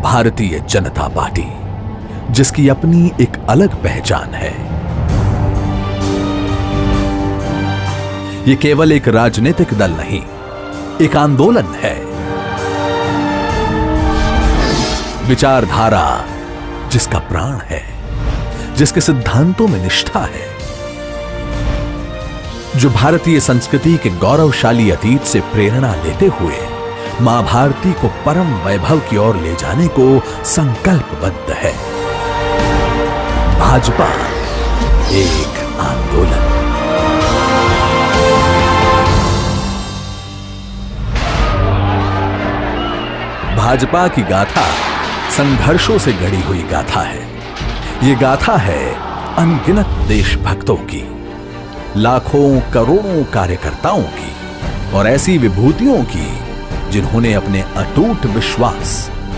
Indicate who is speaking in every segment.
Speaker 1: Bharatiya Janata party, जिसकी अपनी एक अलग पहचान है। ये केवल एक राजनीतिक दल नहीं, एक आंदोलन है। विचारधारा जिसका प्राण है, जिसके सिद्धांतों में निष्ठा है, जो भारतीय संस्कृति के गौरवशाली अतीत से प्रेरणा लेते हुए मां भारती को परम वैभव की ओर ले जाने को संकल्पबद्ध है। भाजपा एक आंदोलन। भाजपा की गाथा संघर्षों से गढ़ी हुई गाथा है। ये गाथा है अनगिनत देशभक्तों की, लाखों करोड़ों कार्यकर्ताओं की और ऐसी विभूतियों की जिन्होंने अपने अटूट विश्वास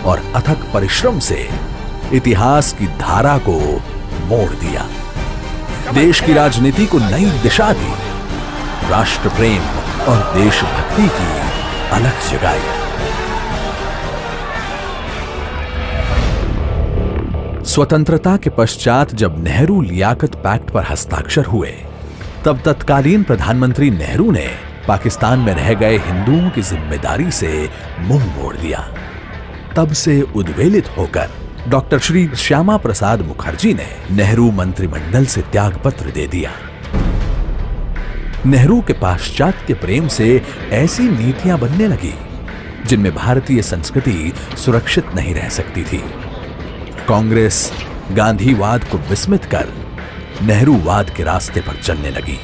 Speaker 1: और अथक परिश्रम से इतिहास की धारा को मोड़ दिया, देश की राजनीति को नई दिशा दी, राष्ट्र प्रेम और देशभक्ति की अलख जगाई। स्वतंत्रता के पश्चात जब नेहरू लियाकत पैक्ट पर हस्ताक्षर हुए, तब तत्कालीन प्रधानमंत्री नेहरू ने पाकिस्तान में रह गए हिंदुओं की जिम्मेदारी से मुंह मोड़ दिया। तब से उद्वेलित होकर डॉक्टर श्री श्यामा प्रसाद मुखर्जी ने नेहरू मंत्रिमंडल से त्यागपत्र दे दिया। नेहरू के पाश्चात्य प्रेम से ऐसी नीतियां बनने लगी जिनमें भारतीय संस्कृति सुरक्षित नहीं रह सकती थी। कांग्रेस गांधीवाद को विस्मित कर नेहरूवाद के रास्ते पर चलने लगी।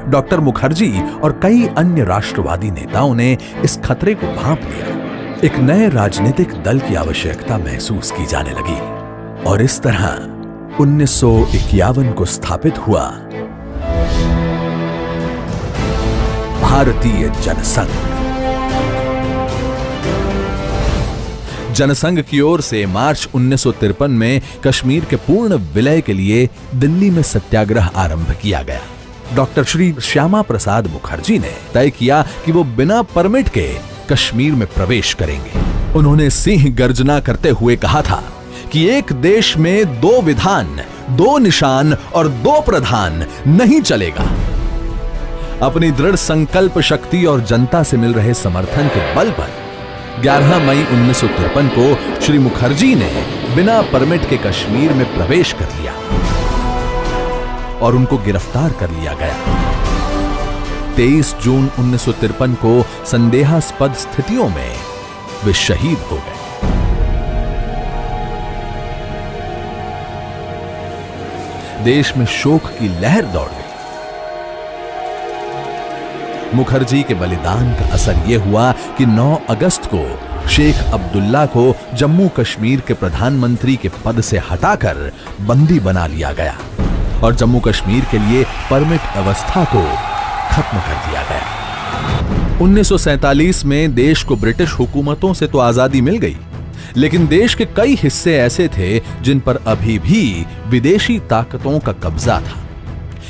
Speaker 1: डॉक्टर मुखर्जी और कई अन्य राष्ट्रवादी नेताओं ने इस खतरे को भांप लिया। एक नए राजनीतिक दल की आवश्यकता महसूस की जाने लगी और इस तरह 1951 को स्थापित हुआ भारतीय जनसंघ। जनसंघ की ओर से मार्च 1953 में कश्मीर के पूर्ण विलय के लिए दिल्ली में सत्याग्रह आरंभ किया गया। डॉक्टर श्री श्यामा प्रसाद मुखर्जी ने तय किया कि वो बिना परमिट के कश्मीर में प्रवेश करेंगे। उन्होंने सिंह गर्जना करते हुए कहा था कि एक देश में दो विधान, दो निशान और दो प्रधान नहीं चलेगा। अपनी दृढ़ संकल्प शक्ति और जनता से मिल रहे समर्थन के बल पर 11 मई 1953 को श्री मुखर्जी ने बिना परमिट के कश्मीर में प्रवेश कर लिया और उनको गिरफ्तार कर लिया गया। 23 जून 1953 को संदेहास्पद स्थितियों में वे शहीद हो गए। देश में शोक की लहर दौड़ गई। मुखर्जी के बलिदान का असर यह हुआ कि 9 अगस्त को शेख अब्दुल्ला को जम्मू कश्मीर के प्रधानमंत्री के पद से हटाकर बंदी बना लिया गया और जम्मू कश्मीर के लिए परमिट व्यवस्था को खत्म कर दिया गया। 1947 में देश को ब्रिटिश हुकूमतों से तो आजादी मिल गई, लेकिन देश के कई हिस्से ऐसे थे जिन पर अभी भी विदेशी ताकतों का कब्जा था।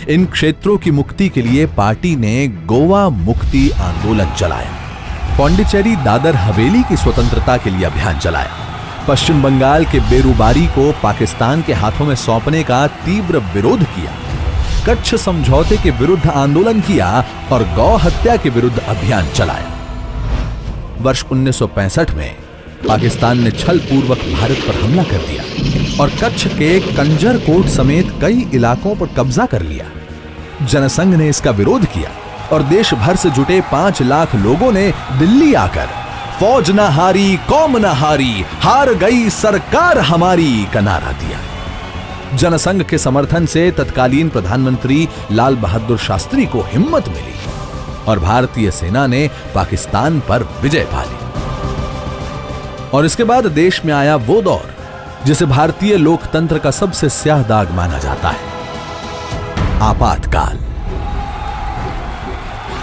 Speaker 1: इन क्षेत्रों की मुक्ति के लिए पार्टी ने गोवा मुक्ति आंदोलन चलाया, पौंडीचेरी दादर हवेली की स्वतंत्रता के लिए अभियान चलाया, पश्चिम बंगाल के बेरुबारी को पाकिस्तान के हाथों में सौंपने का तीव्र विरोध किया, कच्छ समझौते के विरुद्ध आंदोलन किया और गौ हत्या के विरुद्ध अभियान चलाया। वर्ष 1965 में पाकिस्तान ने छलपूर्वक भारत पर हमला कर दिया और कच्छ के कंजर कोट समेत कई इलाकों पर कब्जा कर लिया। जनसंघ ने इसका विरोध किया और देश भर से जुटे 5 लाख लोगों ने दिल्ली आकर फौज न हारी, कौम न हारी, हार गई सरकार हमारी का नारा दिया। जनसंघ के समर्थन से तत्कालीन प्रधानमंत्री लाल बहादुर शास्त्री को हिम्मत मिली और भारतीय सेना ने पाकिस्तान पर विजय पा ली। और इसके बाद देश में आया वो दौर जिसे भारतीय लोकतंत्र का सबसे स्याह दाग माना जाता है, आपातकाल।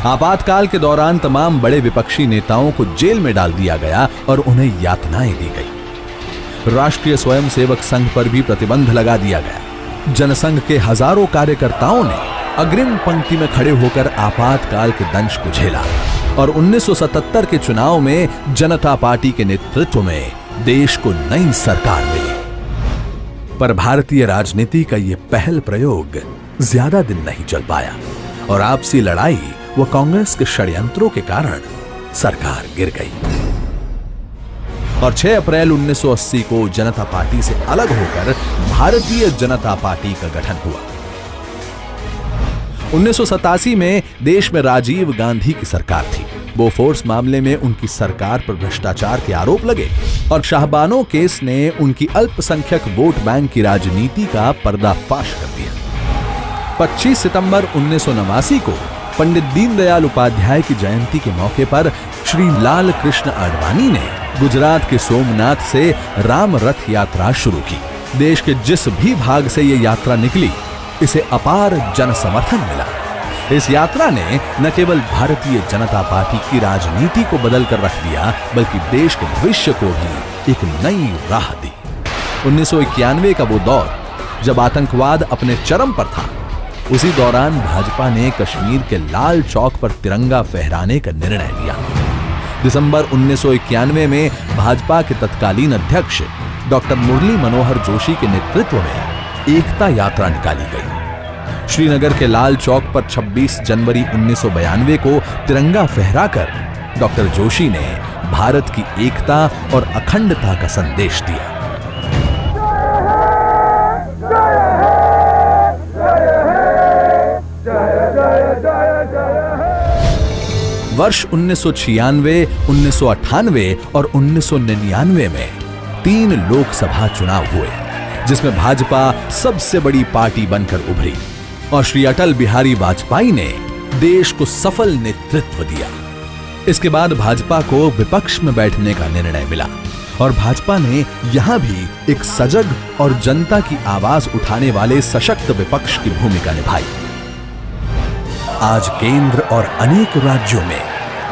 Speaker 1: आपातकाल के दौरान तमाम बड़े विपक्षी नेताओं को जेल में डाल दिया गया और उन्हें यातनाएं दी गई। राष्ट्रीय स्वयंसेवक संघ पर भी प्रतिबंध लगा दिया गया। जनसंघ के हजारों कार्यकर्ताओं ने अग्रिम पंक्ति में खड़े होकर आपातकाल के दंश को झेला। और 1977 के चुनाव में जनता पार्टी के नेतृत्व में देश को नई सरकार मिली। पर भारतीय राजनीति का यह पहल प्रयोग ज्यादा दिन नहीं चल पाया और आपसी लड़ाई व कांग्रेस के षड्यंत्रों के कारण सरकार गिर गई और 6 अप्रैल 1980 को जनता पार्टी से अलग होकर भारतीय जनता पार्टी का गठन हुआ। 1987 में देश में राजीव गांधी की सरकार थी। बोफोर्स मामले में उनकी सरकार पर भ्रष्टाचार के आरोप लगे और शाहबानो केस ने उनकी अल्पसंख्यक वोट बैंक की राजनीति का पर्दाफाश कर दिया। 25 सितंबर 1989 को पंडित दीनदयाल उपाध्याय की जयंती के मौके पर श्री लाल कृष्ण आडवाणी ने गुजरात के सोमनाथ से राम रथ यात्रा शुरू की। देश के जिस भी भाग से यह यात्रा निकली, इसे अपार जन समर्थन मिला। इस यात्रा ने न केवल भारतीय जनता पार्टी की राजनीति को बदल कर रख दिया, बल्कि देश के भविष्य को भी एक नई राह दी। 1991 का वो दौर जब आतंकवाद अपने चरम पर था, उसी दौरान भाजपा ने कश्मीर के लाल चौक पर तिरंगा फहराने का निर्णय लिया। दिसंबर 1991 में भाजपा के तत्कालीन अध्यक्ष डॉक्टर मुरली मनोहर जोशी के नेतृत्व में एकता यात्रा निकाली गई। श्रीनगर के लाल चौक पर 26 जनवरी 1992 को तिरंगा फहराकर डॉक्टर जोशी ने भारत की एकता और अखंडता का संदेश दिया। वर्ष 1996, 1998 और 1999 में 3 लोकसभा चुनाव हुए, जिसमें भाजपा सबसे बड़ी पार्टी बनकर उभरी और श्री अटल बिहारी वाजपेयी ने देश को सफल नेतृत्व दिया। इसके बाद भाजपा को विपक्ष में बैठने का निर्णय मिला और भाजपा ने यहां भी एक सजग और जनता की आवाज उठाने वाले सशक्त विपक्ष की भूमिका निभाई। आज केंद्र और अनेक राज्यों में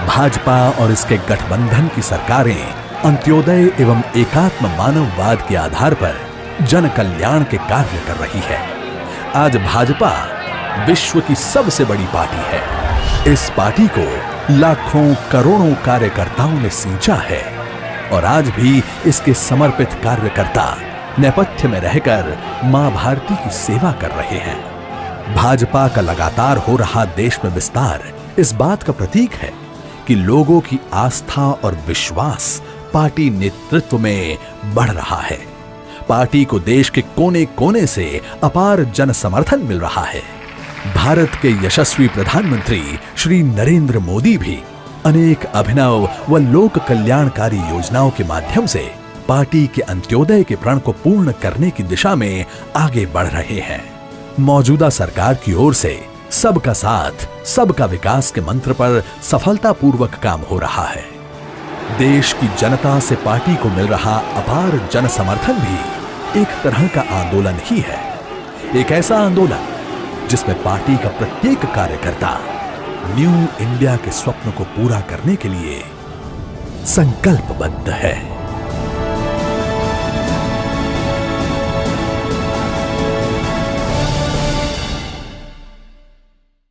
Speaker 1: भाजपा और इसके गठबंधन की सरकारें अंत्योदय एवं एकात्म मानववाद के आधार पर जन कल्याण के कार्य कर रही है। आज भाजपा विश्व की सबसे बड़ी पार्टी है। इस पार्टी को लाखों करोड़ों कार्यकर्ताओं ने सींचा है और आज भी इसके समर्पित कार्यकर्ता नेपथ्य में रहकर मां भारती की सेवा कर रहे हैं। भाजपा का लगातार हो रहा देश में विस्तार इस बात का प्रतीक है कि लोगों की आस्था और विश्वास पार्टी नेतृत्व में बढ़ रहा है। पार्टी को देश के कोने कोने से अपार जन समर्थन मिल रहा है। भारत के यशस्वी प्रधानमंत्री श्री नरेंद्र मोदी भी अनेक अभिनव व लोक कल्याणकारी योजनाओं के माध्यम से पार्टी के अंत्योदय के प्रण को पूर्ण करने की दिशा में आगे बढ़ रहे हैं। मौजूदा सरकार की ओर से सबका साथ, सबका विकास के मंत्र पर सफलतापूर्वक काम हो रहा है। देश की जनता से पार्टी को मिल रहा अपार जन समर्थन भी एक तरह का आंदोलन ही है। एक ऐसा आंदोलन जिसमें पार्टी का प्रत्येक कार्यकर्ता न्यू इंडिया के स्वप्न को पूरा करने के लिए संकल्पबद्ध है।